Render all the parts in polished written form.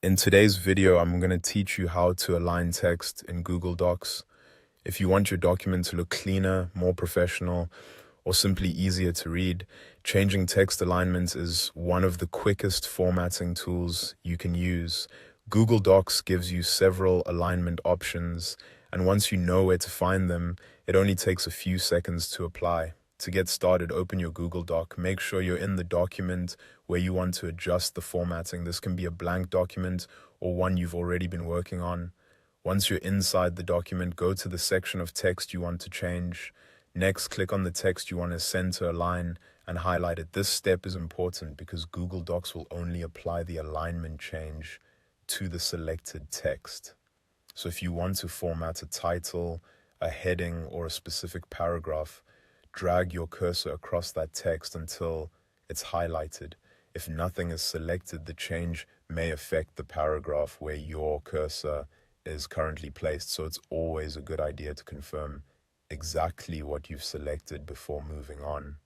In today's video, I'm going to teach you how to align text in Google Docs. If you want your document to look cleaner, more professional, or simply easier to read, changing text alignment is one of the quickest formatting tools you can use. Google Docs gives you several alignment options, and once you know where to find them, it only takes a few seconds to apply. To get started, open your Google Doc. Make sure you're in the document where you want to adjust the formatting. This can be a blank document or one you've already been working on. Once you're inside the document, go to the section of text you want to change. Next, click on the text you want to center align and highlight it. This step is important because Google Docs will only apply the alignment change to the selected text. So if you want to format a title, a heading, or a specific paragraph, drag your cursor across that text until it's highlighted. If nothing is selected, the change may affect the paragraph where your cursor is currently placed, so it's always a good idea to confirm exactly what you've selected before moving on.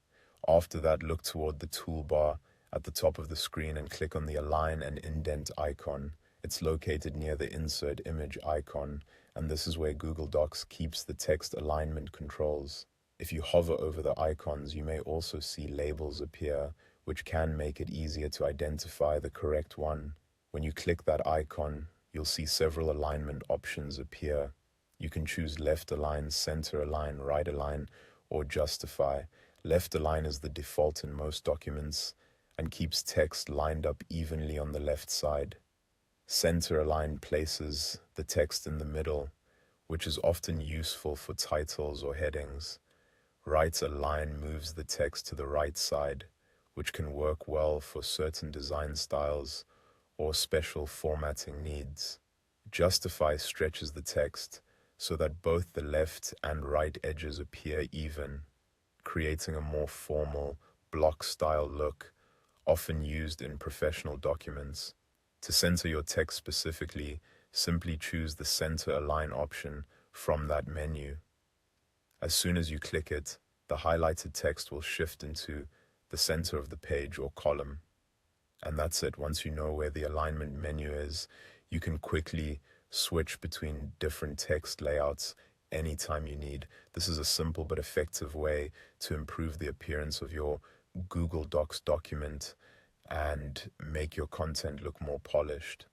After that, look toward the toolbar at the top of the screen and click on the Align and Indent icon. It's located near the Insert Image icon, and this is where Google Docs keeps the text alignment controls. If you hover over the icons, you may also see labels appear, which can make it easier to identify the correct one. When you click that icon, you'll see several alignment options appear. You can choose left align, center align, right align, or justify. Left align is the default in most documents and keeps text lined up evenly on the left side. Center align places the text in the middle, which is often useful for titles or headings. Right align moves the text to the right side, which can work well for certain design styles or special formatting needs. Justify stretches the text so that both the left and right edges appear even, creating a more formal, block-style look, often used in professional documents. To center your text specifically, simply choose the Center Align option from that menu. As soon as you click it, the highlighted text will shift into the center of the page or column. And that's it. Once you know where the alignment menu is, you can quickly switch between different text layouts anytime you need. This is a simple but effective way to improve the appearance of your Google Docs document and make your content look more polished.